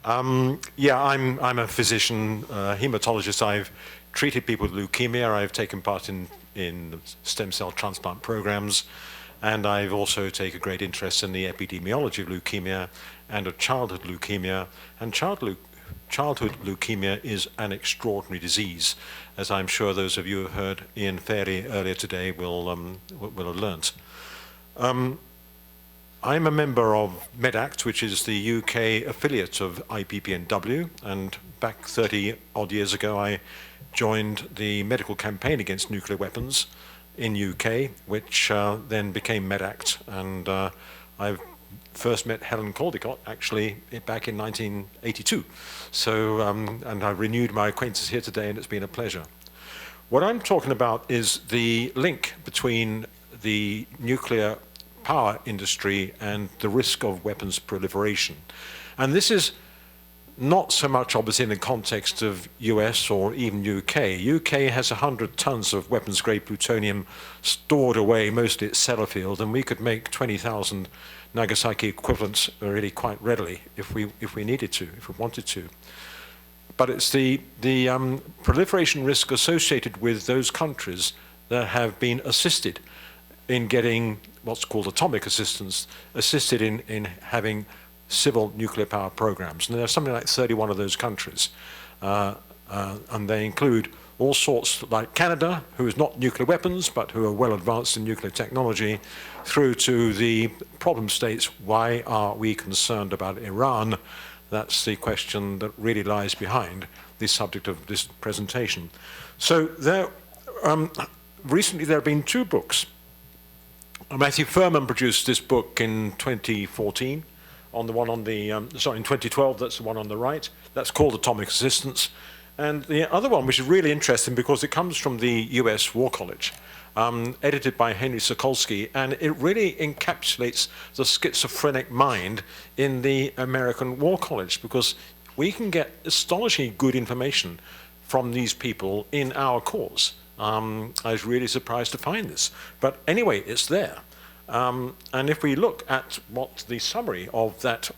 Yeah, I'm a physician, hematologist. I've treated people with leukemia. I've taken part in stem cell transplant programs, and I've also taken great interest in the epidemiology of leukemia and of childhood leukemia. And childhood leukemia is an extraordinary disease, as I'm sure those of you who have heard Ian Fairey earlier today will have learnt. I'm a member of Medact, which is the UK affiliate of IPPNW, and back 30 odd years ago I joined the medical campaign against nuclear weapons in UK, which then became Medact, and I first met Helen Caldicott actually back in 1982. So, and I renewed my acquaintance here today, and it's been a pleasure. What I'm talking about is the link between the nuclear power industry and the risk of weapons proliferation. And this is not so much obviously in the context of US or even UK. UK has 100 tons of weapons-grade plutonium stored away, mostly at Sellafield, and we could make 20,000 Nagasaki equivalents really quite readily if we needed to, if we wanted to. But it's the proliferation risk associated with those countries that have been assisted in getting what's called atomic assistance, assisted in having civil nuclear power programs. And there are something like 31 of those countries. And they include all sorts like Canada, who is not nuclear weapons, but who are well advanced in nuclear technology, through to the problem states. Why are we concerned about Iran? That's the question that really lies behind the subject of this presentation. So there, recently there have been two books. Matthew Furman produced this book in 2014, on the one on the, sorry, in 2012, that's the one on the right. That's called Atomic Assistance. And the other one, which is really interesting because it comes from the US War College, edited by Henry Sokolsky, and it really encapsulates the schizophrenic mind in the American War College, because we can get astonishingly good information from these people in our cause. I was really surprised to find this. But anyway, it's there. And if we look at what the summary of that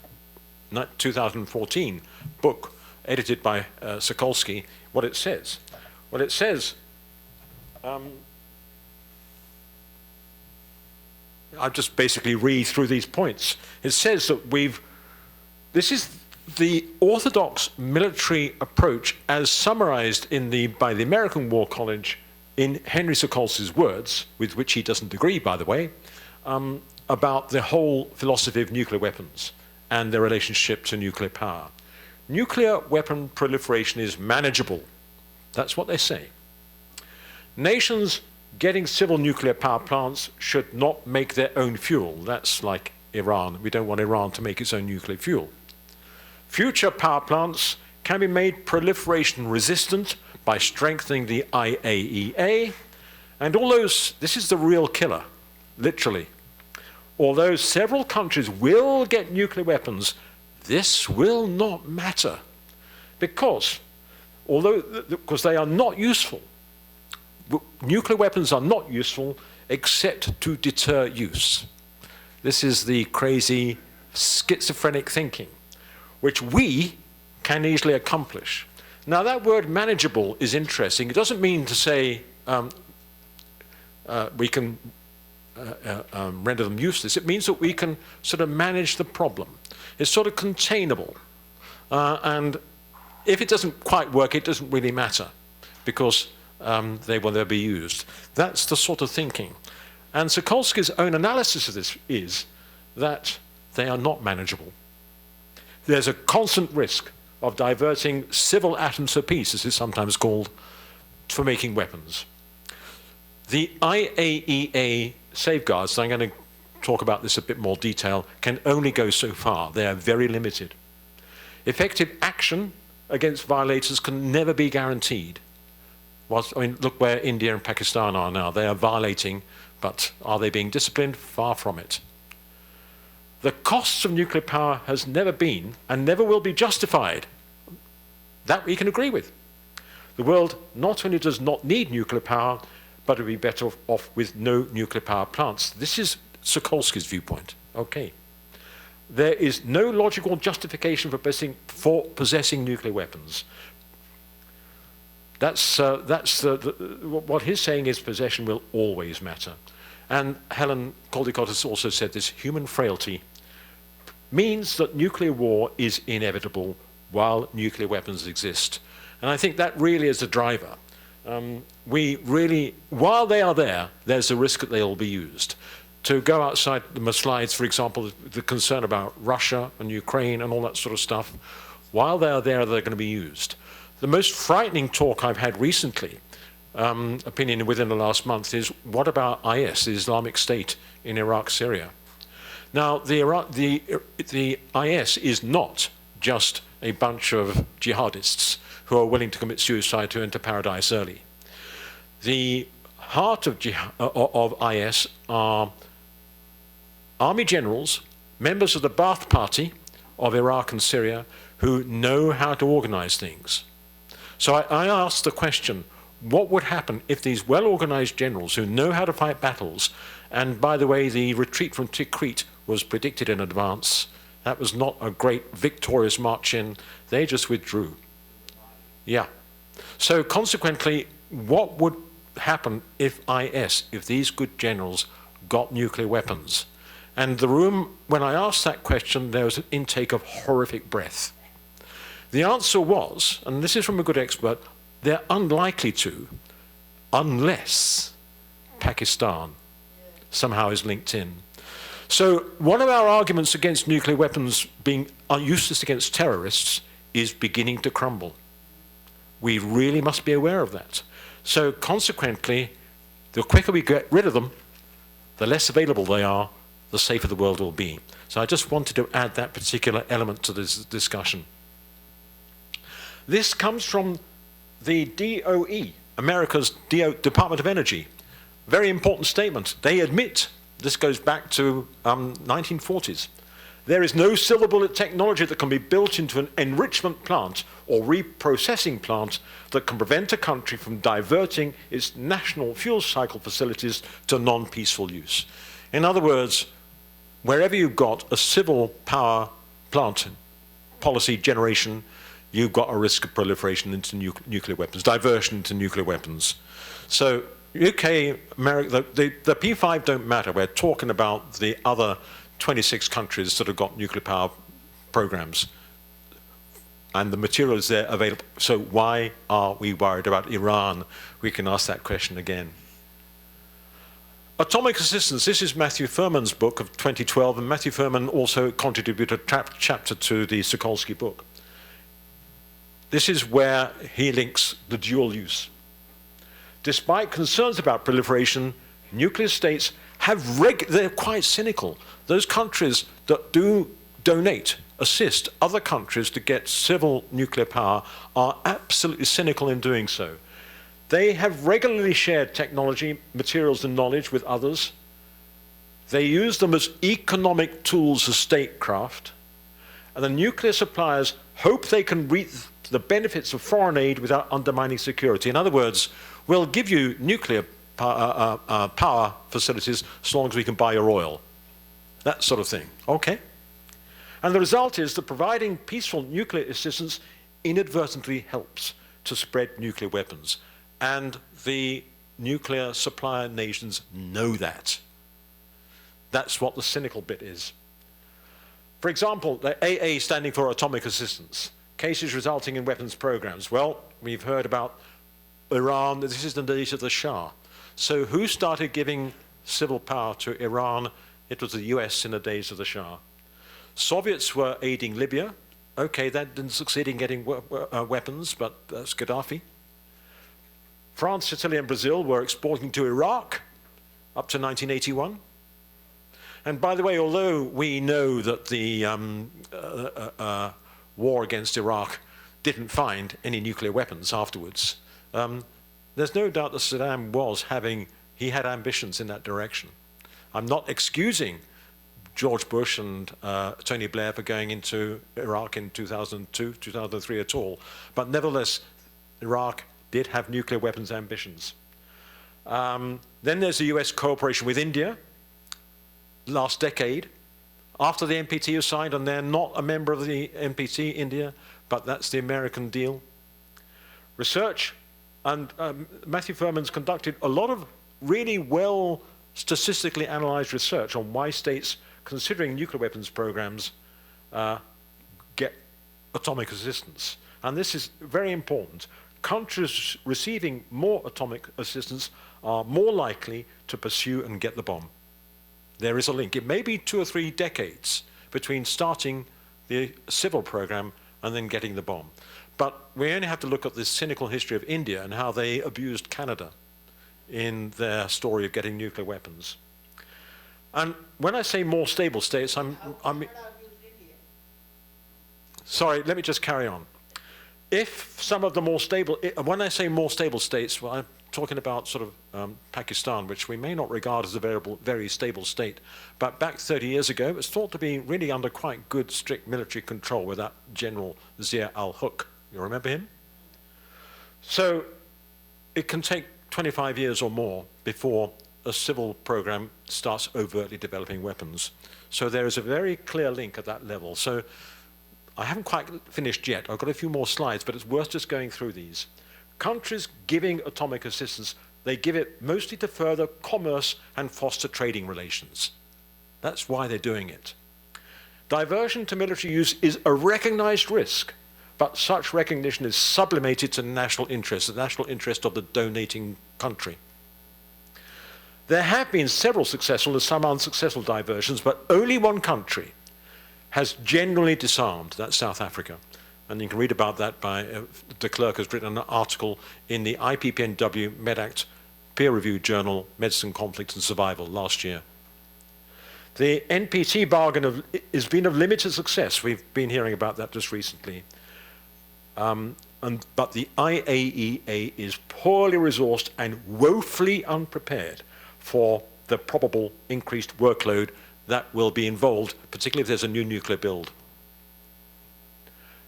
2014 book, edited by Sokolsky, what it says. Well, it says, I'll just basically read through these points. It says that this is the orthodox military approach as summarized by the American War College in Henry Sokolsky's words, with which he doesn't agree, by the way, about the whole philosophy of nuclear weapons and their relationship to nuclear power. Nuclear weapon proliferation is manageable. That's what they say. Nations getting civil nuclear power plants should not make their own fuel. That's like Iran. We don't want Iran to make its own nuclear fuel. Future power plants can be made proliferation resistant by strengthening the IAEA. And this is the real killer, literally. Although several countries will get nuclear weapons, this will not matter because they are not useful. Nuclear weapons are not useful except to deter use. This is the crazy schizophrenic thinking, which we can easily accomplish. Now that word manageable is interesting. It doesn't mean to say we can render them useless. It means that we can sort of manage the problem. It's sort of containable. And if it doesn't quite work, it doesn't really matter because they will never be used. That's the sort of thinking. And Sokolsky's own analysis of this is that they are not manageable. There's a constant risk of diverting civil atoms for peace, as it's sometimes called, for making weapons. The IAEA safeguards, and I'm going to talk about this a bit more detail, can only go so far. They are very limited. Effective action against violators can never be guaranteed. Look where India and Pakistan are now. They are violating, but are they being disciplined? Far from it. The costs of nuclear power has never been and never will be justified. That we can agree with. The world not only does not need nuclear power, but it would be better off with no nuclear power plants. This is Sokolsky's viewpoint. Okay. there is no logical justification for possessing nuclear weapons. What he's saying is possession will always matter. And Helen Caldicott has also said this: human frailty means that nuclear war is inevitable while nuclear weapons exist. And I think that really is a driver. While they are there, there's a risk that they'll be used. To go outside the slides, for example, the concern about Russia and Ukraine and all that sort of stuff, while they are there, they're going to be used. The most frightening talk I've had recently, opinion within the last month, is what about IS, the Islamic State in Iraq, Syria? Now, the IS is not just a bunch of jihadists who are willing to commit suicide to enter paradise early. The heart of IS are army generals, members of the Ba'ath Party of Iraq and Syria, who know how to organize things. So I asked the question, what would happen if these well-organized generals who know how to fight battles, and by the way, the retreat from Tikrit was predicted in advance, that was not a great victorious march in, they just withdrew. Yeah. So consequently, what would happen if these good generals got nuclear weapons? And the room, when I asked that question, there was an intake of horrific breath. The answer was, and this is from a good expert, they're unlikely to, unless Pakistan somehow is linked in. So one of our arguments against nuclear weapons being useless against terrorists is beginning to crumble. We really must be aware of that. So consequently, the quicker we get rid of them, the less available they are, the safer the world will be. So I just wanted to add that particular element to this discussion. This comes from the DOE, America's Department of Energy. Very important statement. They admit, this goes back to 1940s, there is no silver bullet technology that can be built into an enrichment plant or reprocessing plant that can prevent a country from diverting its national fuel cycle facilities to non-peaceful use. In other words, wherever you've got a civil power plant policy generation, you've got a risk of proliferation into nuclear weapons, diversion into nuclear weapons. So UK, America, the P5 don't matter. We're talking about the other 26 countries that have got nuclear power programs. And the material is there available. So why are we worried about Iran? We can ask that question again. Atomic assistance. This is Matthew Furman's book of 2012, and Matthew Furman also contributed a chapter to the Sokolsky book. This is where he links the dual use. Despite concerns about proliferation, nuclear states they're quite cynical. Those countries that do donate, assist other countries to get civil nuclear power are absolutely cynical in doing so. They have regularly shared technology, materials, and knowledge with others. They use them as economic tools of statecraft. And the nuclear suppliers hope they can reap the benefits of foreign aid without undermining security. In other words, we'll give you nuclear power facilities as long as we can buy your oil. That sort of thing. Okay? And the result is that providing peaceful nuclear assistance inadvertently helps to spread nuclear weapons. And the nuclear supplier nations know that. That's what the cynical bit is. For example, the AA standing for atomic assistance. Cases resulting in weapons programs. Well, we've heard about Iran. This is the days of the Shah. So who started giving civil power to Iran? It was the US in the days of the Shah. Soviets were aiding Libya. Okay, that didn't succeed in getting weapons, but that's Gaddafi. France, Italy, and Brazil were exporting to Iraq up to 1981. And by the way, although we know that the war against Iraq didn't find any nuclear weapons afterwards, there's no doubt that Saddam he had ambitions in that direction. I'm not excusing George Bush and Tony Blair for going into Iraq in 2002, 2003 at all. But nevertheless, Iraq did have nuclear weapons ambitions. Then there's the US cooperation with India last decade after the NPT was signed, and they're not a member of the NPT, India, but that's the American deal. Research, and Matthew Furman's conducted a lot of really well statistically analyzed research on why states considering nuclear weapons programs get atomic assistance. And this is very important. Countries receiving more atomic assistance are more likely to pursue and get the bomb. There is a link. It may be 2 or 3 decades between starting the civil program and then getting the bomb. But we only have to look at this cynical history of India and how they abused Canada in their story of getting nuclear weapons. And when I say more stable states, sorry, let me just carry on. If some of the more stable, when I say more stable states, well, I'm talking about sort of Pakistan, which we may not regard as a very stable state, but back 30 years ago, it was thought to be really under quite good, strict military control with that General Zia al-Haq. You remember him? So it can take 25 years or more before a civil program starts overtly developing weapons. So there is a very clear link at that level. So I haven't quite finished yet. I've got a few more slides, but it's worth just going through these. Countries giving atomic assistance, they give it mostly to further commerce and foster trading relations. That's why they're doing it. Diversion to military use is a recognized risk, but such recognition is sublimated to national interest, the national interest of the donating country. There have been several successful and some unsuccessful diversions, but only one country has genuinely disarmed. That's South Africa. And you can read about that by, de Klerk has written an article in the IPPNW Medact peer-reviewed journal, Medicine, Conflict and Survival, last year. The NPT bargain has been of limited success. We've been hearing about that just recently. But the IAEA is poorly resourced and woefully unprepared for the probable increased workload that will be involved, particularly if there's a new nuclear build.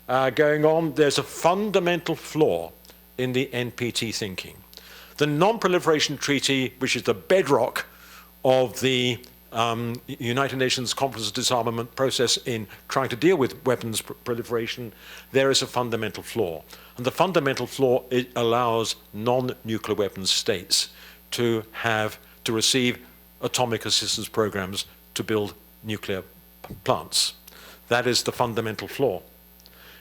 Going on, there's a fundamental flaw in the NPT thinking. The Non-Proliferation Treaty, which is the bedrock of the United Nations Conference of Disarmament process in trying to deal with weapons proliferation, there is a fundamental flaw. And the fundamental flaw, it allows non-nuclear weapons states to receive atomic assistance programs to build nuclear plants. That is the fundamental flaw.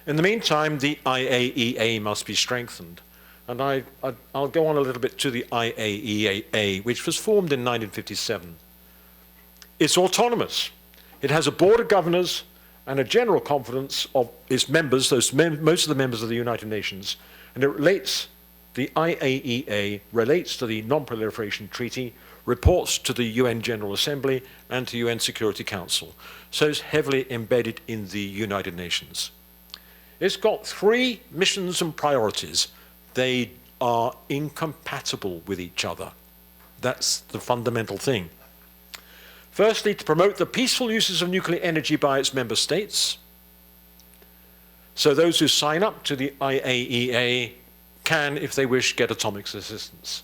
In the meantime, the IAEA must be strengthened. And I'll go on a little bit to the IAEA, which was formed in 1957. It's autonomous. It has a board of governors and a general confidence of its members, most of the members of the United Nations, and the IAEA relates to the Non-Proliferation Treaty, reports to the UN General Assembly and to UN Security Council. So it's heavily embedded in the United Nations. It's got 3 missions and priorities. They are incompatible with each other. That's the fundamental thing. Firstly, to promote the peaceful uses of nuclear energy by its member states. So those who sign up to the IAEA can, if they wish, get atomic assistance.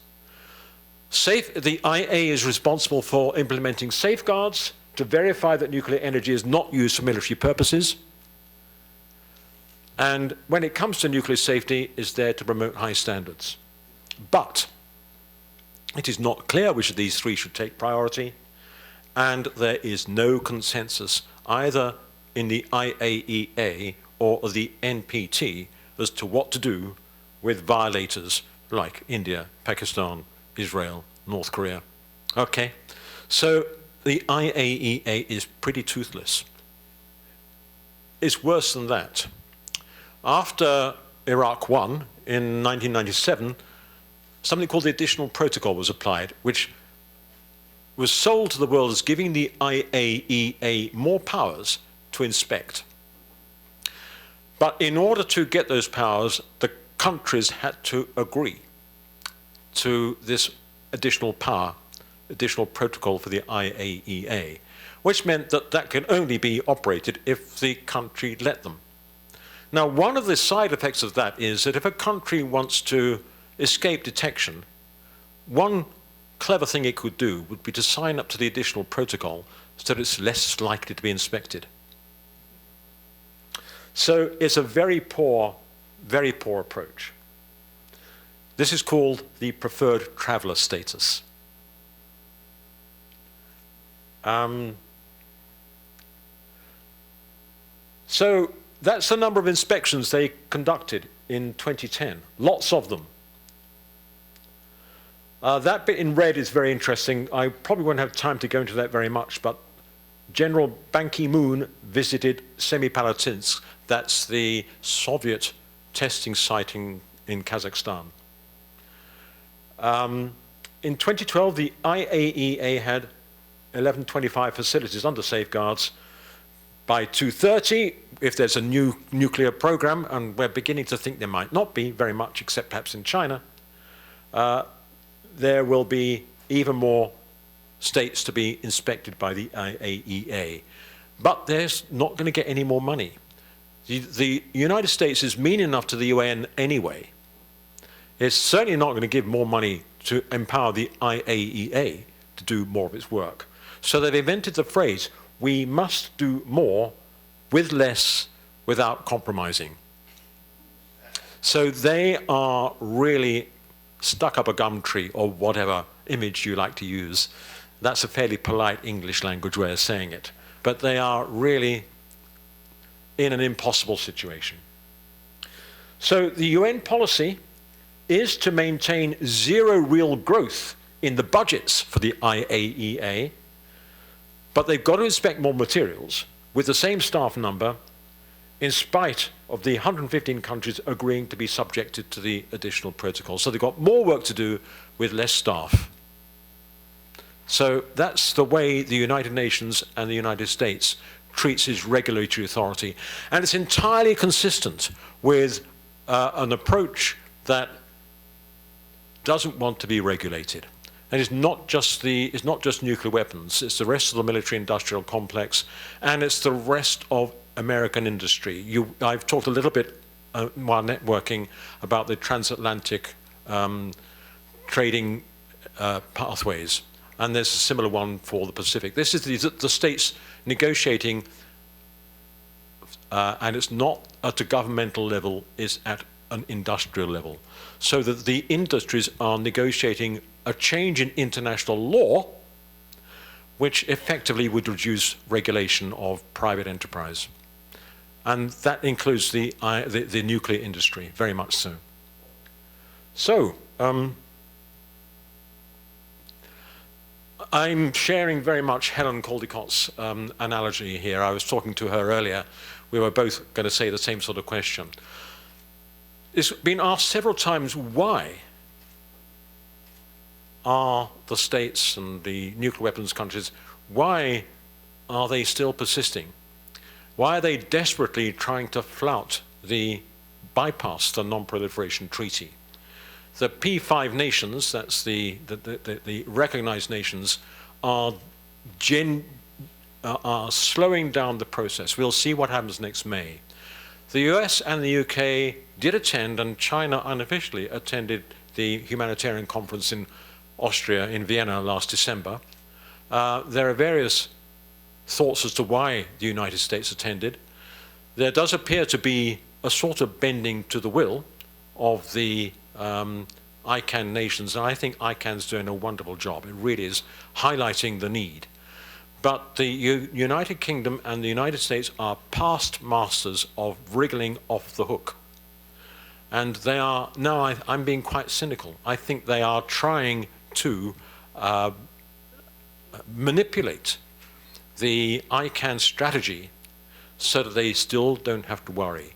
The IA is responsible for implementing safeguards to verify that nuclear energy is not used for military purposes. And when it comes to nuclear safety, is there to promote high standards. But it is not clear which of these 3 should take priority, and there is no consensus either in the IAEA or the NPT as to what to do with violators like India, Pakistan, Israel, North Korea. Okay, so the IAEA is pretty toothless. It's worse than that. After Iraq won in 1997, something called the Additional Protocol was applied, which was sold to the world as giving the IAEA more powers to inspect. But in order to get those powers, the countries had to agree to this additional power, additional protocol for the IAEA, which meant that that could only be operated if the country let them. Now, one of the side effects of that is that if a country wants to escape detection, one clever thing it could do would be to sign up to the additional protocol so that it's less likely to be inspected. So it's a very poor approach. This is called the preferred traveller status. So that's the number of inspections they conducted in 2010, lots of them. That bit in red is very interesting. I probably won't have time to go into that very much, but General Ban Ki-moon visited Semipalatinsk. That's the Soviet testing site in Kazakhstan. In 2012, the IAEA had 1125 facilities under safeguards. By 2030, if there's a new nuclear program, and we're beginning to think there might not be very much, except perhaps in China, there will be even more states to be inspected by the IAEA. But there's not going to get any more money. The United States is mean enough to the UN anyway. It's certainly not going to give more money to empower the IAEA to do more of its work. So they've invented the phrase, we must do more with less without compromising. So they are really stuck up a gum tree, or whatever image you like to use. That's a fairly polite English language way of saying it. But they are really in an impossible situation. So the UN policy is to maintain zero real growth in the budgets for the IAEA, but they've got to inspect more materials with the same staff number, in spite of the 115 countries agreeing to be subjected to the additional protocol. So they've got more work to do with less staff. So that's the way the United Nations and the United States treats its regulatory authority. And it's entirely consistent with an approach that doesn't want to be regulated. And it's not just nuclear weapons, it's the rest of the military-industrial complex, and it's the rest of American industry. I've talked a little bit while networking about the transatlantic trading pathways, and there's a similar one for the Pacific. This is the states negotiating, and it's not at a governmental level, it's at an industrial level, so that the industries are negotiating a change in international law which effectively would reduce regulation of private enterprise. And that includes the nuclear industry, very much so. So, I'm sharing very much Helen Caldicott's analogy here. I was talking to her earlier. We were both going to say the same sort of question. It's been asked several times, why are the states and the nuclear weapons countries, why are they still persisting? Why are they desperately trying to bypass the Non-Proliferation Treaty? The P5 nations, that's the recognized nations, are slowing down the process. We'll see what happens next May. The US and the UK did attend, and China unofficially attended the humanitarian conference in Austria, in Vienna last December. There are various thoughts as to why the United States attended. There does appear to be a sort of bending to the will of the ICAN nations, and I think ICAN's doing a wonderful job. It really is highlighting the need. But the United Kingdom and the United States are past masters of wriggling off the hook. And they are, now I'm being quite cynical, I think they are trying to manipulate the ICAN strategy so that they still don't have to worry.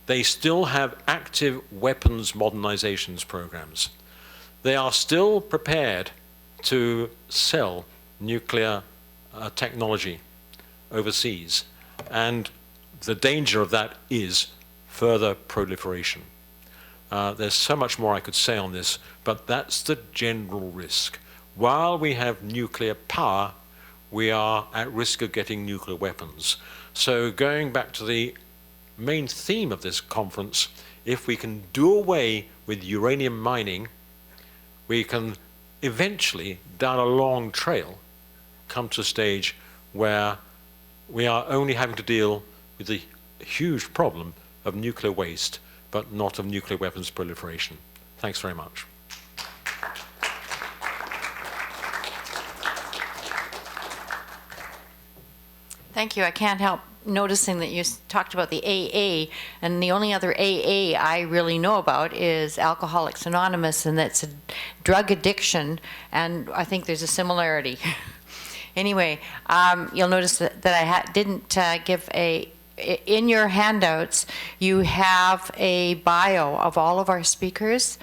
They still have active weapons modernizations programs. They are still prepared to sell nuclear technology overseas. And the danger of that is further proliferation. There's so much more I could say on this, but that's the general risk. While we have nuclear power, we are at risk of getting nuclear weapons. So going back to the main theme of this conference, if we can do away with uranium mining, we can eventually, down a long trail, come to a stage where we are only having to deal with the huge problem of nuclear waste, but not of nuclear weapons proliferation. Thanks very much. Thank you. I can't help noticing that you talked about the AA, and the only other AA I really know about is Alcoholics Anonymous, and that's a drug addiction, and I think there's a similarity. Anyway, you'll notice that I didn't give in your handouts, you have a bio of all of our speakers.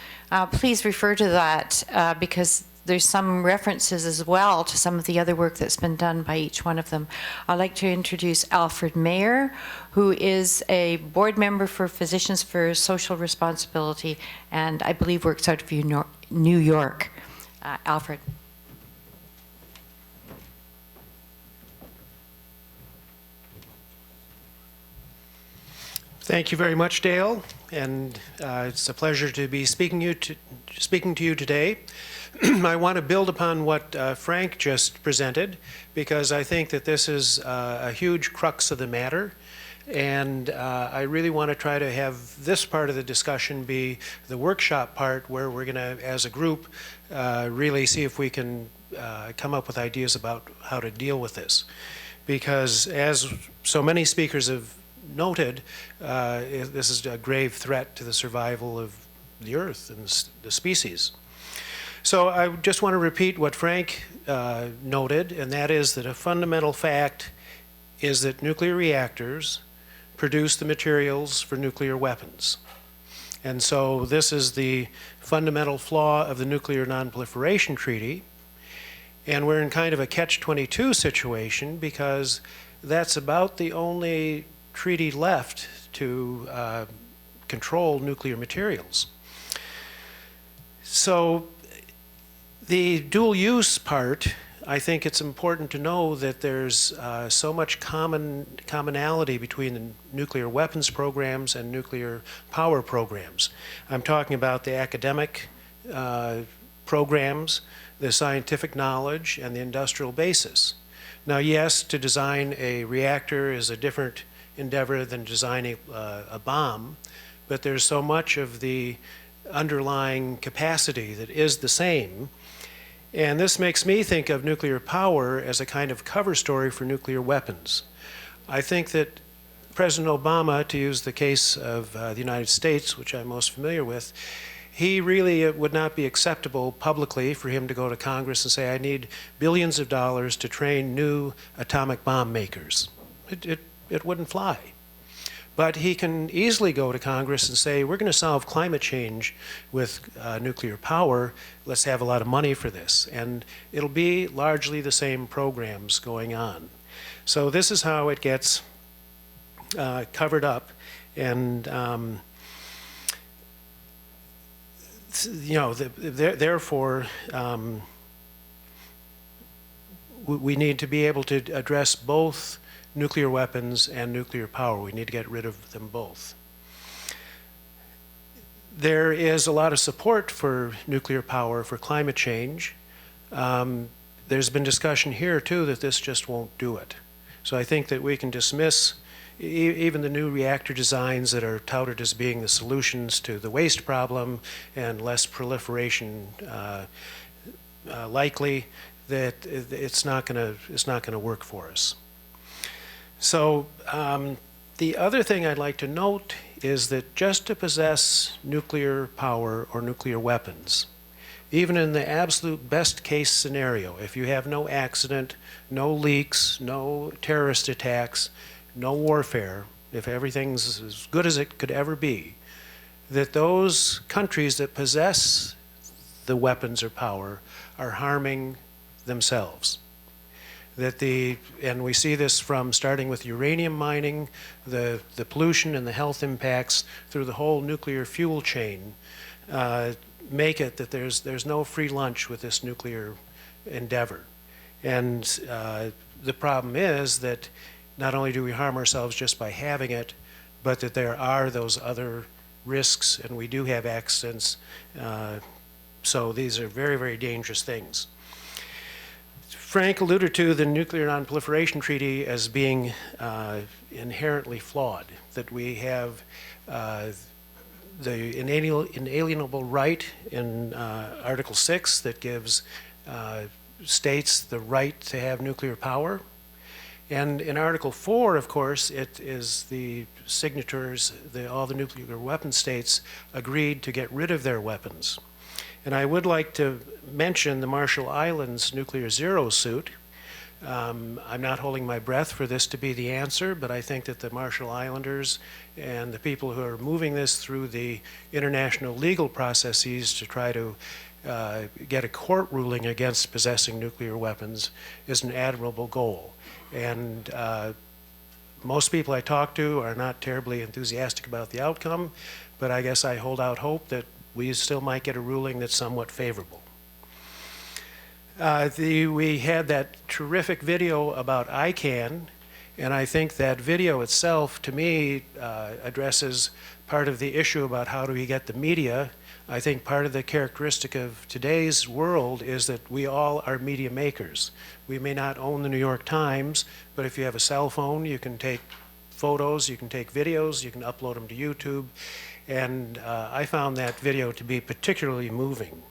Please refer to that because there's some references as well to some of the other work that's been done by each one of them. I'd like to introduce ALFRED MEYER, who is a board member for Physicians for Social Responsibility, and I believe works out of New York. ALFRED. Thank you very much, Dale, and it's a pleasure to be speaking to you today. I want to build upon what Frank just presented, because I think that this is a huge crux of the matter, and I really want to try to have this part of the discussion be the workshop part, where we're going to, as a group, really see if we can come up with ideas about how to deal with this. Because as so many speakers have noted, this is a grave threat to the survival of the Earth and the species. So I just want to repeat what Frank noted, and that is that a fundamental fact is that nuclear reactors produce the materials for nuclear weapons. And so this is the fundamental flaw of the Nuclear Non-Proliferation Treaty, and we're in kind of a catch-22 situation, because that's about the only treaty left to control nuclear materials. So the dual use part, I think it's important to know that there's so much commonality between the nuclear weapons programs and nuclear power programs. I'm talking about the academic programs, the scientific knowledge, and the industrial basis. Now, yes, to design a reactor is a different endeavor than designing a bomb, but there's so much of the underlying capacity that is the same. And this makes me think of nuclear power as a kind of cover story for nuclear weapons. I think that President Obama, to use the case of the United States, which I'm most familiar with, he really, it would not be acceptable publicly for him to go to Congress and say, I need billions of dollars to train new atomic bomb makers. It wouldn't fly. But he can easily go to Congress and say, we're going to solve climate change with nuclear power. Let's have a lot of money for this. And it'll be largely the same programs going on. So this is how it gets covered up. And you know, therefore, we need to be able to address both nuclear weapons and nuclear power. We need to get rid of them both. There is a lot of support for nuclear power for climate change. There's been discussion here too that this just won't do it. So I think that we can dismiss even the new reactor designs that are touted as being the solutions to the waste problem and less proliferation likely, that it's not going to work for us. So the other thing I'd like to note is that just to possess nuclear power or nuclear weapons, even in the absolute best case scenario, if you have no accident, no leaks, no terrorist attacks, no warfare, if everything's as good as it could ever be, that those countries that possess the weapons or power are harming themselves. And we see this from starting with uranium mining, the pollution and the health impacts through the whole nuclear fuel chain make it that there's no free lunch with this nuclear endeavor. And the problem is that not only do we harm ourselves just by having it, but that there are those other risks, and we do have accidents. So these are very, very dangerous things. Frank alluded to the Nuclear Non-Proliferation Treaty as being inherently flawed, that we have the inalienable right in Article 6 that gives states the right to have nuclear power. And in Article 4, of course, it is the signatories, all the nuclear weapon states agreed to get rid of their weapons. And I would like to mention the Marshall Islands Nuclear Zero suit. I'm not holding my breath for this to be the answer, but I think that the Marshall Islanders and the people who are moving this through the international legal processes to try to get a court ruling against possessing nuclear weapons is an admirable goal. And most people I talk to are not terribly enthusiastic about the outcome, but I guess I hold out hope that we still might get a ruling that's somewhat favorable. We had that terrific video about ICANN, and I think that video itself, to me, addresses part of the issue about how do we get the media. I think part of the characteristic of today's world is that we all are media makers. We may not own the New York Times, but if you have a cell phone, you can take photos, you can take videos, you can upload them to YouTube. And I found that video to be particularly moving.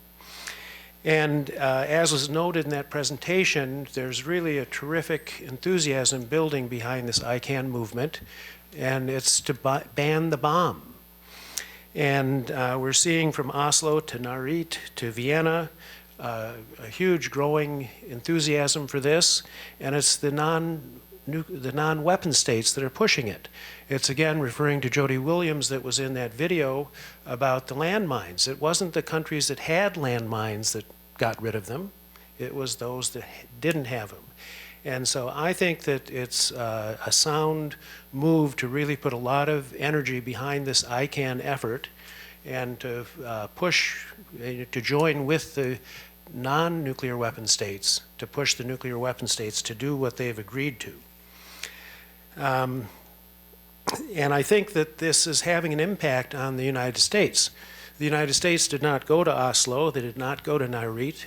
And as was noted in that presentation, there's really a terrific enthusiasm building behind this ICANN movement, and it's to ban the bomb. And we're seeing from Oslo to Narit to Vienna a huge growing enthusiasm for this, and it's the non-weapon states that are pushing it. It's again referring to Jody Williams that was in that video about the landmines. It wasn't the countries that had landmines that got rid of them. It was those that didn't have them. And so I think that it's a sound move to really put a lot of energy behind this ICANN effort and to push, to join with the non-nuclear weapon states, to push the nuclear weapon states to do what they've agreed to. And I think that this is having an impact on the United States. The United States did not go to Oslo, they did not go to Narit,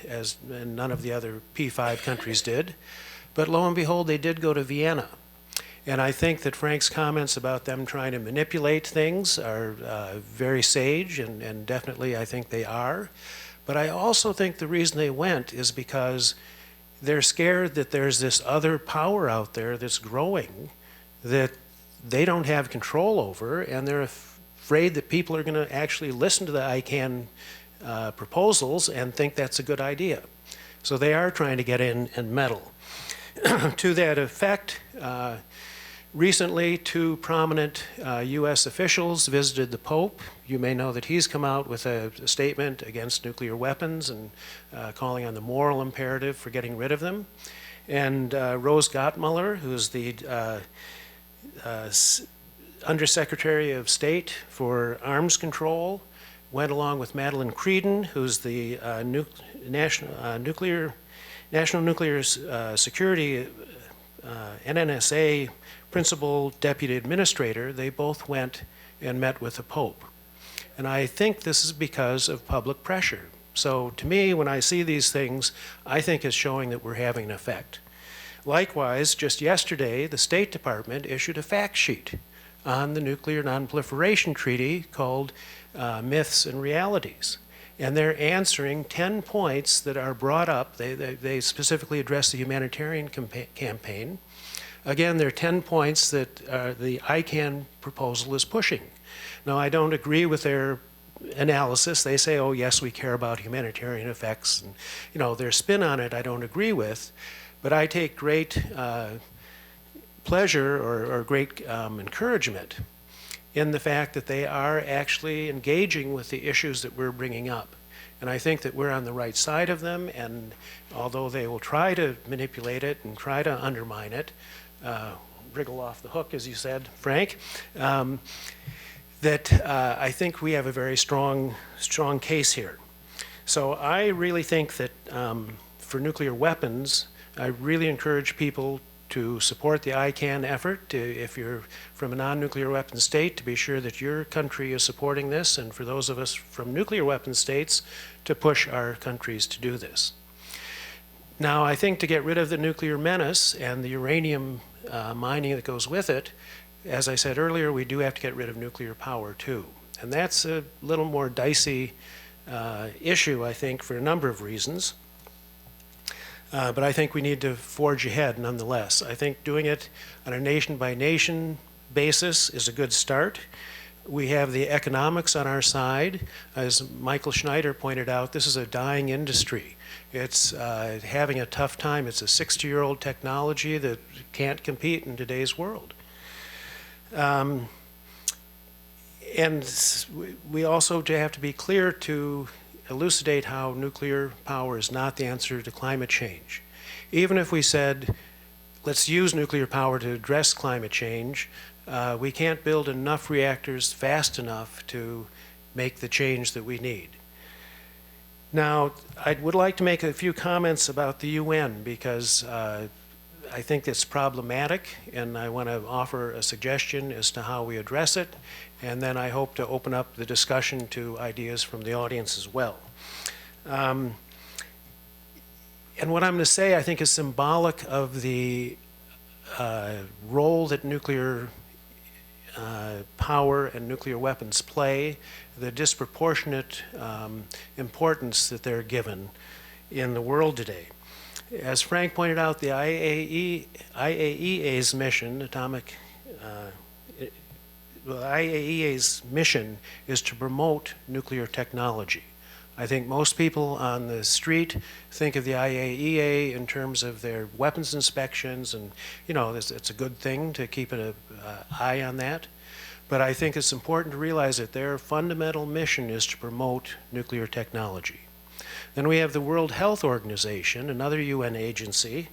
and none of the other P5 countries did. But lo and behold, they did go to Vienna. And I think that Frank's comments about them trying to manipulate things are very sage, and definitely I think they are. But I also think the reason they went is because they're scared that there's this other power out there that's growing that they don't have control over, and they're afraid that people are going to actually listen to the ICANN proposals and think that's a good idea. So they are trying to get in and meddle. To that effect, recently 2 prominent US officials visited the Pope. You may know that he's come out with a statement against nuclear weapons and calling on the moral imperative for getting rid of them. And Rose Gottmuller, who's the Undersecretary of State for Arms Control, went along with Madeleine Creedon, who's the National Nuclear Security NNSA Principal Deputy Administrator. They both went and met with the Pope. And I think this is because of public pressure. So to me, when I see these things, I think it's showing that we're having an effect. Likewise, just yesterday, the State Department issued a fact sheet on the Nuclear Non-Proliferation Treaty called Myths and Realities. And they're answering 10 points that are brought up. They specifically address the humanitarian campaign. Again, there are 10 points that the ICANN proposal is pushing. Now, I don't agree with their analysis. They say, oh, yes, we care about humanitarian effects. And, you know, their spin on it I don't agree with. But I take great pleasure or great encouragement in the fact that they are actually engaging with the issues that we're bringing up. And I think that we're on the right side of them, and although they will try to manipulate it and try to undermine it, wriggle off the hook, as you said, Frank, that I think we have a very strong case here. So I really think that for nuclear weapons, I really encourage people to support the ICANN effort, if you're from a non-nuclear weapon state, to be sure that your country is supporting this, and for those of us from nuclear weapon states, to push our countries to do this. Now, I think to get rid of the nuclear menace and the uranium mining that goes with it, as I said earlier, we do have to get rid of nuclear power too. And that's a little more dicey issue, I think, for a number of reasons. But I think we need to forge ahead nonetheless. I think doing it on a nation-by-nation basis is a good start. We have the economics on our side. As Michael Schneider pointed out, this is a dying industry. It's having a tough time. It's a 60-year-old technology that can't compete in today's world. And we also have to be clear to elucidate how nuclear power is not the answer to climate change. Even if we said, let's use nuclear power to address climate change, we can't build enough reactors fast enough to make the change that we need. Now, I would like to make a few comments about the UN because I think it's problematic, and I want to offer a suggestion as to how we address it, and then I hope to open up the discussion to ideas from the audience as well. And what I'm going to say, I think, is symbolic of the role that nuclear power and nuclear weapons play, the disproportionate importance that they're given in the world today. As Frank pointed out, the IAEA's mission, IAEA's mission is to promote nuclear technology. I think most people on the street think of the IAEA in terms of their weapons inspections, and you know, it's a good thing to keep an eye on that. But I think it's important to realize that their fundamental mission is to promote nuclear technology. Then we have the World Health Organization, another UN agency,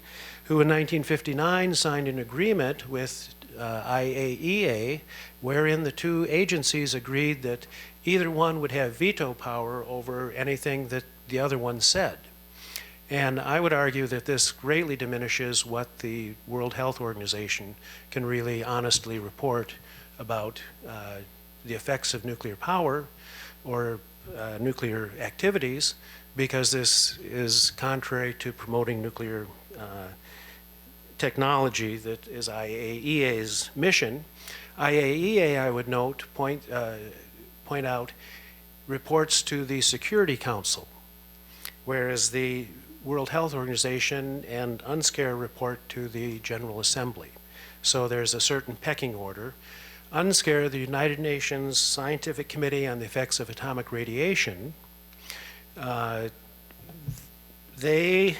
who in 1959 signed an agreement with IAEA, wherein the two agencies agreed that either one would have veto power over anything that the other one said. And I would argue that this greatly diminishes what the World Health Organization can really honestly report about the effects of nuclear power or nuclear activities, because this is contrary to promoting nuclear technology that is IAEA's mission. IAEA, I would note, point out, reports to the Security Council, whereas the World Health Organization and UNSCAR report to the General Assembly. So there's a certain pecking order. UNSCAR, the United Nations Scientific Committee on the Effects of Atomic Radiation, they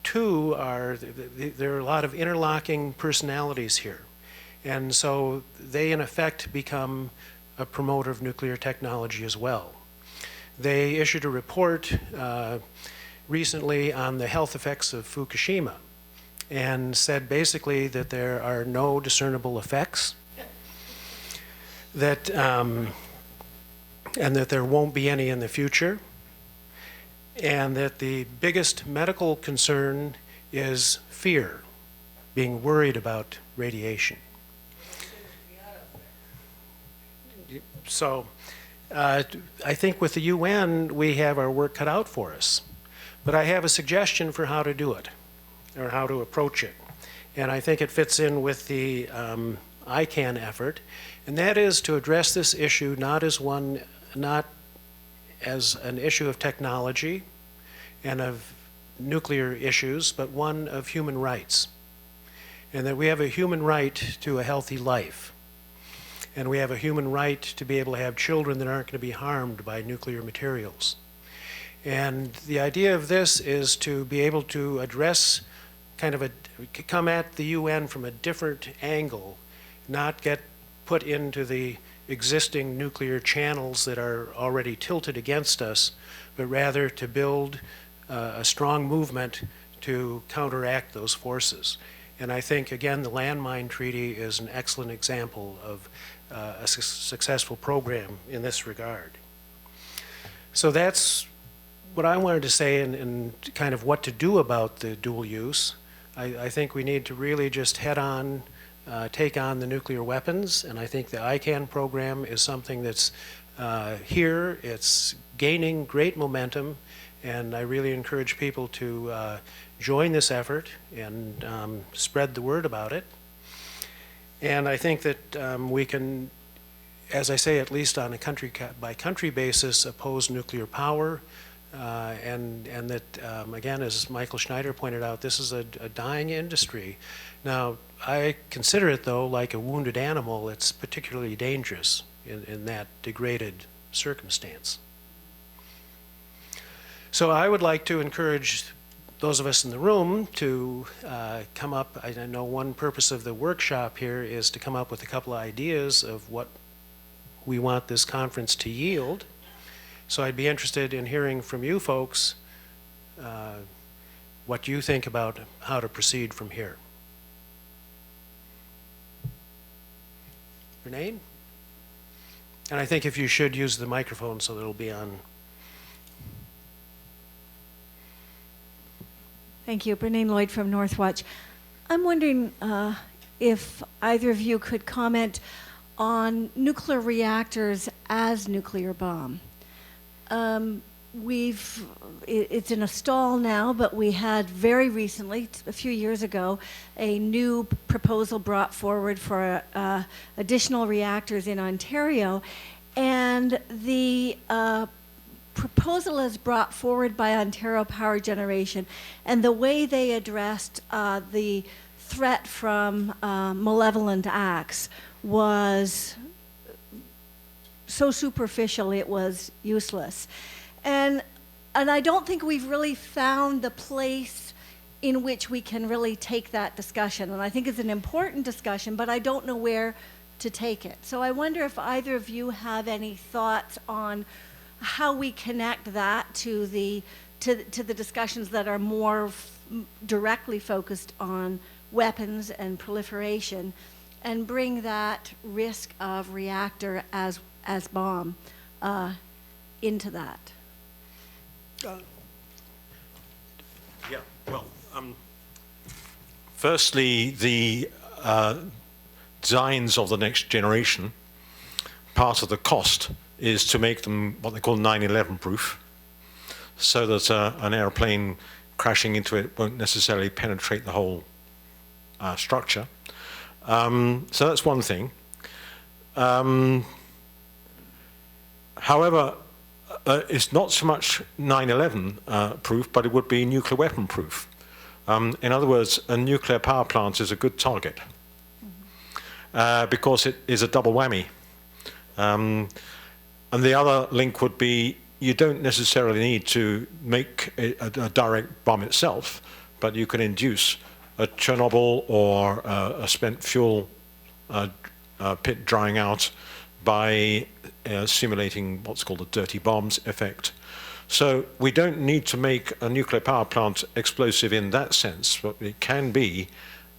too there are a lot of interlocking personalities here. And so they in effect become a promoter of nuclear technology as well. They issued a report recently on the health effects of Fukushima and said basically that there are no discernible effects, that and that there won't be any in the future, and that the biggest medical concern is fear, being worried about radiation. So I think with the UN we have our work cut out for us, but I have a suggestion for how to do it or how to approach it, and I think it fits in with the ICANN effort, and that is to address this issue not as an issue of technology and of nuclear issues, but one of human rights. And that we have a human right to a healthy life. And we have a human right to be able to have children that aren't going to be harmed by nuclear materials. And the idea of this is to be able to address come at the UN from a different angle, not get put into the existing nuclear channels that are already tilted against us, but rather to build a strong movement to counteract those forces. And I think, again, the Landmine Treaty is an excellent example of a successful program in this regard. So that's what I wanted to say and kind of what to do about the dual use. I think we need to really just head on take on the nuclear weapons, and I think the ICANN program is something that's here. It's gaining great momentum, And I really encourage people to join this effort and spread the word about it. And I think that we can, as I say, at least on a country-by-country basis, oppose nuclear power. And that, again, as Michael Schneider pointed out, this is a dying industry. Now, I consider it, though, like a wounded animal. It's particularly dangerous in that degraded circumstance. So I would like to encourage those of us in the room to come up. I know one purpose of the workshop here is to come up with a couple of ideas of what we want this conference to yield. So I'd be interested in hearing from you folks what you think about how to proceed from here. Renee? And I think if you should use the microphone so that it'll be on. Thank you. Brene Lloyd from Northwatch. I'm wondering if either of you could comment on nuclear reactors as nuclear bomb. It's in a stall now, but we had very recently, a few years ago, a new proposal brought forward for additional reactors in Ontario. And the proposal is brought forward by Ontario Power Generation, and the way they addressed the threat from malevolent acts was so superficial it was useless. And I don't think we've really found the place in which we can really take that discussion. And I think it's an important discussion, but I don't know where to take it. So I wonder if either of you have any thoughts on how we connect that to the discussions that are more directly focused on weapons and proliferation, and bring that risk of reactor as bomb into that. Yeah, well, firstly, the designs of the next generation, part of the cost is to make them what they call 9/11 proof, so that an airplane crashing into it won't necessarily penetrate the whole structure. So that's one thing. However, it's not so much 9/11 proof, but it would be nuclear weapon proof. In other words, a nuclear power plant is a good target because it is a double whammy. And the other link would be you don't necessarily need to make a direct bomb itself, but you can induce a Chernobyl or a spent fuel pit drying out by simulating what's called a dirty bombs effect. So we don't need to make a nuclear power plant explosive in that sense, but it can be,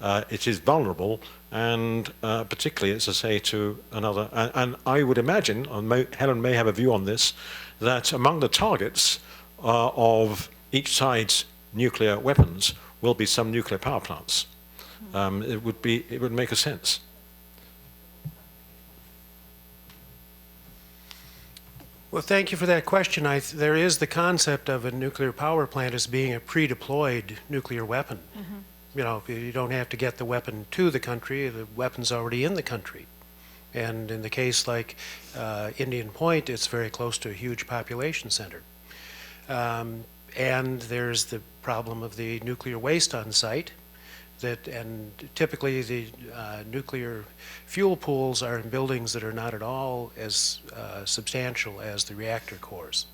it is vulnerable, and particularly, as I say, to another, and I would imagine, and Helen may have a view on this, that among the targets of each side's nuclear weapons will be some nuclear power plants. It would make a sense. Well, thank you for that question. There is the concept of a nuclear power plant as being a pre-deployed nuclear weapon. Mm-hmm. You know, you don't have to get the weapon to the country, the weapon's already in the country. And in the case like Indian Point, it's very close to a huge population center. And there's the problem of the nuclear waste on site. And typically the nuclear fuel pools are in buildings that are not at all as substantial as the reactor cores.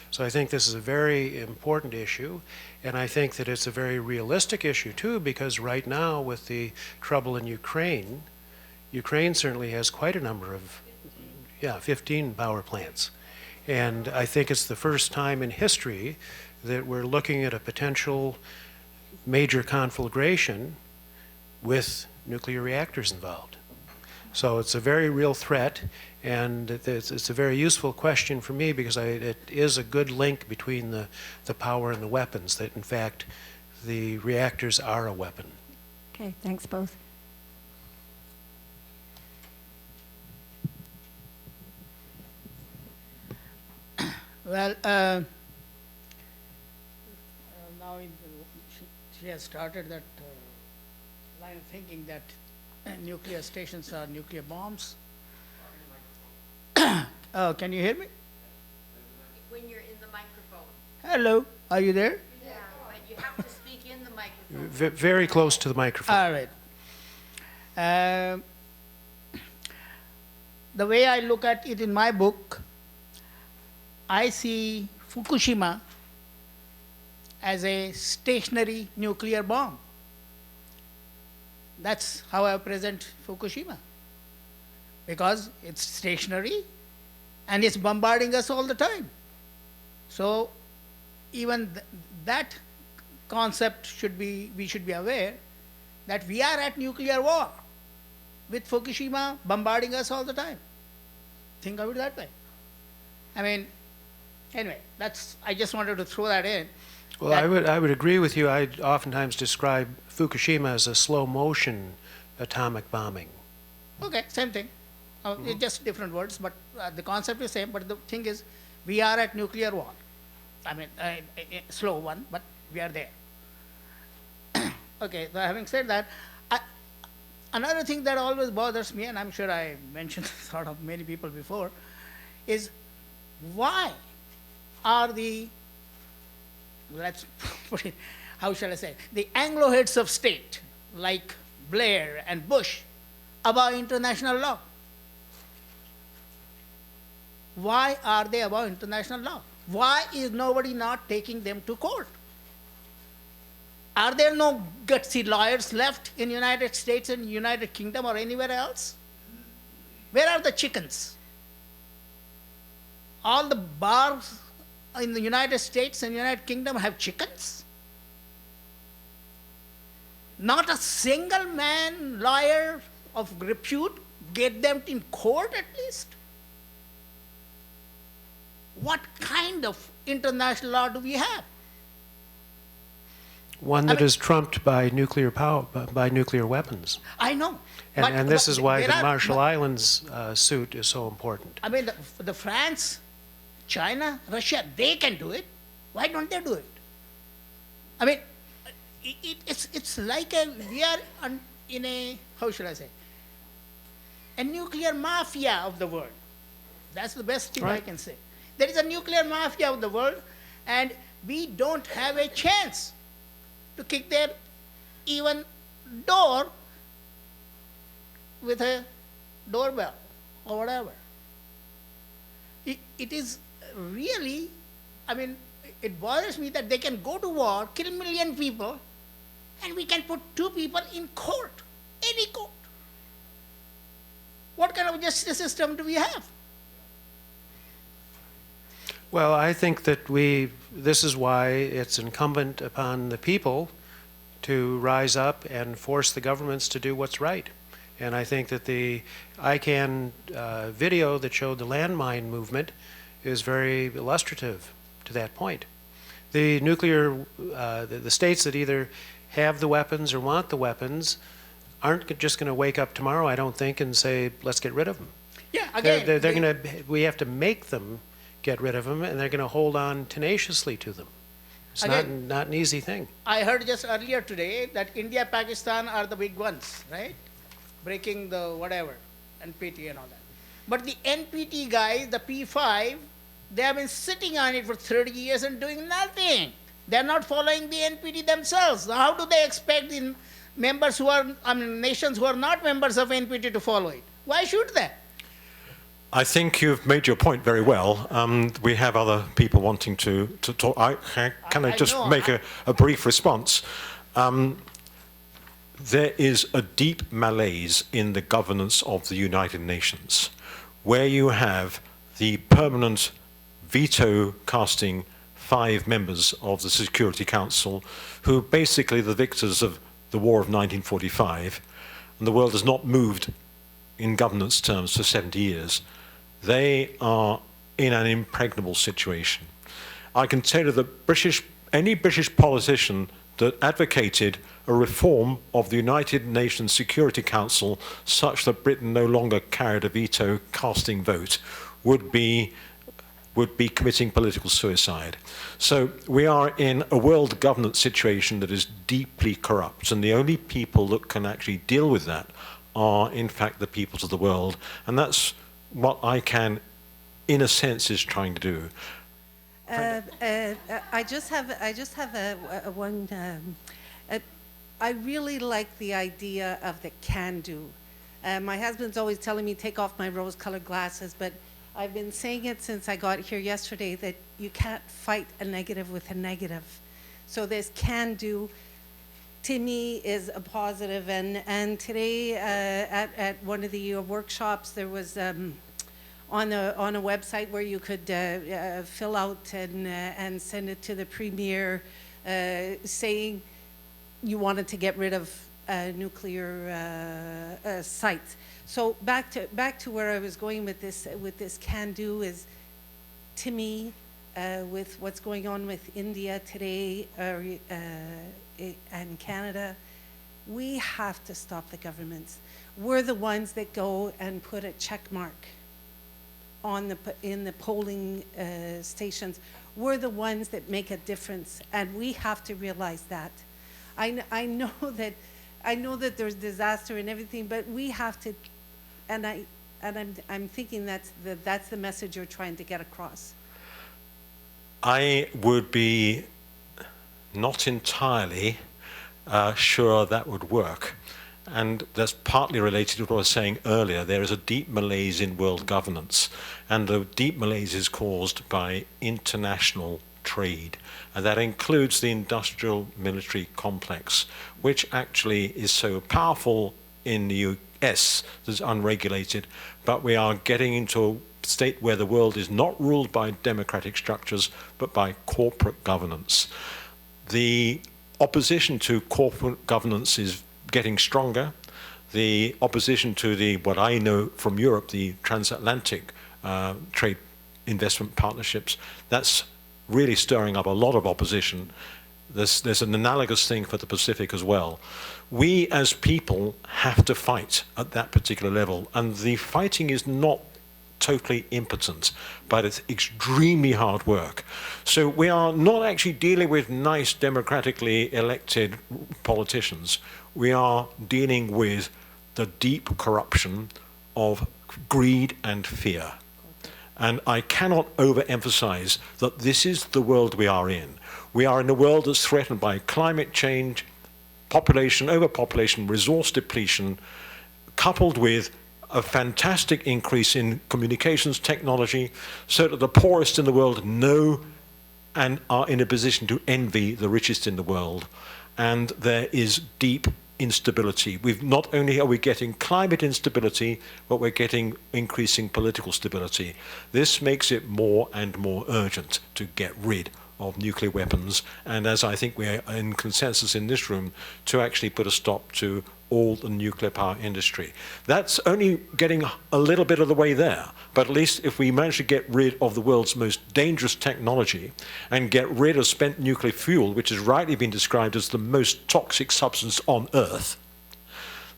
So I think this is a very important issue, and I think that it's a very realistic issue too, because right now with the trouble in Ukraine, Ukraine certainly has quite a number of, 15 power plants. And I think it's the first time in history that we're looking at a potential major conflagration with nuclear reactors involved. So it's a very real threat, and it's a very useful question for me because it is a good link between the power and the weapons, that in fact the reactors are a weapon. Okay, thanks both. Well, now she has started that line of thinking that nuclear stations are nuclear bombs. Oh, can you hear me? When you're in the microphone. Hello, are you there? Yeah, but you have to speak in the microphone. Very close to the microphone. All right. The way I look at it in my book, I see Fukushima as a stationary nuclear bomb. That's how I present Fukushima. Because it's stationary and it's bombarding us all the time. So even that concept we should be aware that we are at nuclear war with Fukushima bombarding us all the time. Think of it that way. I mean, anyway, I just wanted to throw that in. Well, I would agree with you. I oftentimes describe Fukushima as a slow motion atomic bombing. Okay, same thing. It's just different words, but the concept is same. But the thing is, we are at nuclear war. I mean, a slow one, but we are there. Okay, so having said that, another thing that always bothers me, and I'm sure I mentioned sort of many people before, is why are let's put it, how shall I say, the Anglo heads of state, like Blair and Bush, above international law? Why are they above international law? Why is nobody not taking them to court? Are there no gutsy lawyers left in United States and United Kingdom or anywhere else? Where are the chickens? All the bars in the United States and United Kingdom have chickens? Not a single man, lawyer of repute, get them in court at least? What kind of international law do we have? One that is trumped by nuclear power, by nuclear weapons. I know. And this is why the there are- Marshall Islands suit is so important. I mean, the France, China, Russia, they can do it. Why don't they do it? I mean, it's like we are in a, how should I say, a nuclear mafia of the world. That's the best thing I Right. can say. There is a nuclear mafia of the world, and we don't have a chance to kick their even door with a doorbell or whatever. It is really, I mean, it bothers me that they can go to war, kill a million people, and we can put 2 people in court, any court. What kind of justice system do we have? Well, I think that this is why it's incumbent upon the people to rise up and force the governments to do what's right. And I think that the ICANN video that showed the landmine movement is very illustrative to that point. The nuclear, the states that either have the weapons or want the weapons aren't just going to wake up tomorrow, I don't think, and say, let's get rid of them. Yeah, again, They're going to, we have to make them get rid of them, and they're going to hold on tenaciously to them. It's Again- not an easy thing. I heard just earlier today that India, Pakistan are the big ones, right? Breaking the whatever, NPT and all that. But the NPT guys, the P5, they have been sitting on it for 30 years and doing nothing. They're not following the NPT themselves. How do they expect the members who are, nations who are not members of NPT to follow it? Why should they? I think you've made your point very well. We have other people wanting to talk. Can I I just know, make a brief response? There is a deep malaise in the governance of the United Nations, where you have the permanent veto-casting 5 members of the Security Council, who are basically the victors of the War of 1945, and the world has not moved in governance terms for 70 years. They are in an impregnable situation. I can tell you that any British politician that advocated a reform of the United Nations Security Council such that Britain no longer carried a veto casting vote would be would be committing political suicide. So we are in a world governance situation that is deeply corrupt, and the only people that can actually deal with that are, in fact, the peoples of the world. And that's what ICANN, in a sense, is trying to do. I just have one. I really like the idea of the can-do. My husband's always telling me take off my rose-colored glasses, but I've been saying it since I got here yesterday that you can't fight a negative with a negative. So this can-do, to me, is a positive. And today at one of the workshops, there was on a website where you could fill out and send it to the premier, saying you wanted to get rid of nuclear sites. So back to where I was going with this can-do is, to me, with what's going on with India today and Canada, we have to stop the governments. We're the ones that go and put a check mark in the polling stations. We're the ones that make a difference, and we have to realize that. I know that there's disaster and everything, but we have to, and I'm thinking that's the message you're trying to get across. I would be not entirely sure that would work. And that's partly related to what I was saying earlier. There is a deep malaise in world governance, and the deep malaise is caused by international trade. And that includes the industrial military complex, which actually is so powerful in the US that's unregulated, but we are getting into a state where the world is not ruled by democratic structures, but by corporate governance. The opposition to corporate governance is getting stronger. The opposition to what I know from Europe, the transatlantic trade investment partnerships, that's really stirring up a lot of opposition. There's an analogous thing for the Pacific as well. We as people have to fight at that particular level, and the fighting is not totally impotent, but it's extremely hard work. So we are not actually dealing with nice democratically elected politicians. We are dealing with the deep corruption of greed and fear. And I cannot overemphasize that this is the world we are in. We are in a world that's threatened by climate change, population, overpopulation, resource depletion, coupled with a fantastic increase in communications technology, so that the poorest in the world know and are in a position to envy the richest in the world. And there is deep instability. Not only are we getting climate instability, but we're getting increasing political stability. This makes it more and more urgent to get rid of nuclear weapons, and as I think we're in consensus in this room, to actually put a stop to all the nuclear power industry. That's only getting a little bit of the way there, but at least if we manage to get rid of the world's most dangerous technology and get rid of spent nuclear fuel, which has rightly been described as the most toxic substance on Earth,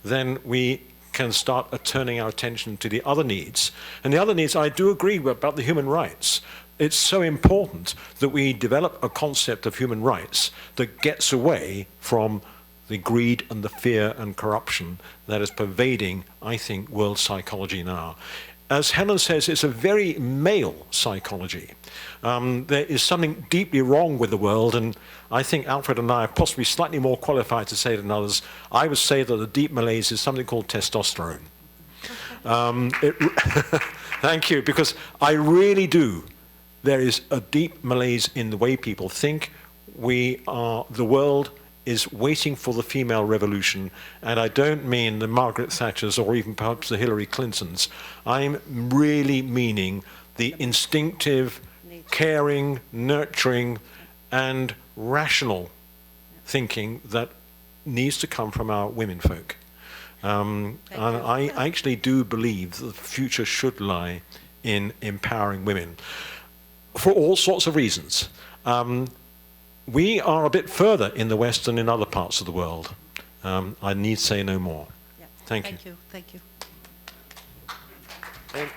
then we can start turning our attention to the other needs. And the other needs, I do agree with about the human rights. It's so important that we develop a concept of human rights that gets away from the greed and the fear and corruption that is pervading, I think, world psychology now. As Helen says, it's a very male psychology. There is something deeply wrong with the world, and I think Alfred and I are possibly slightly more qualified to say it than others. I would say that the deep malaise is something called testosterone. Thank you, because I really do. There is a deep malaise in the way people think. The world is waiting for the female revolution, and I don't mean the Margaret Thatchers or even perhaps the Hillary Clintons. I'm really meaning the instinctive, caring, nurturing, and rational thinking that needs to come from our womenfolk. And I actually do believe that the future should lie in empowering women, for all sorts of reasons. We are a bit further in the West than in other parts of the world. I need say no more. Yeah. Thank you. Thank you. Thank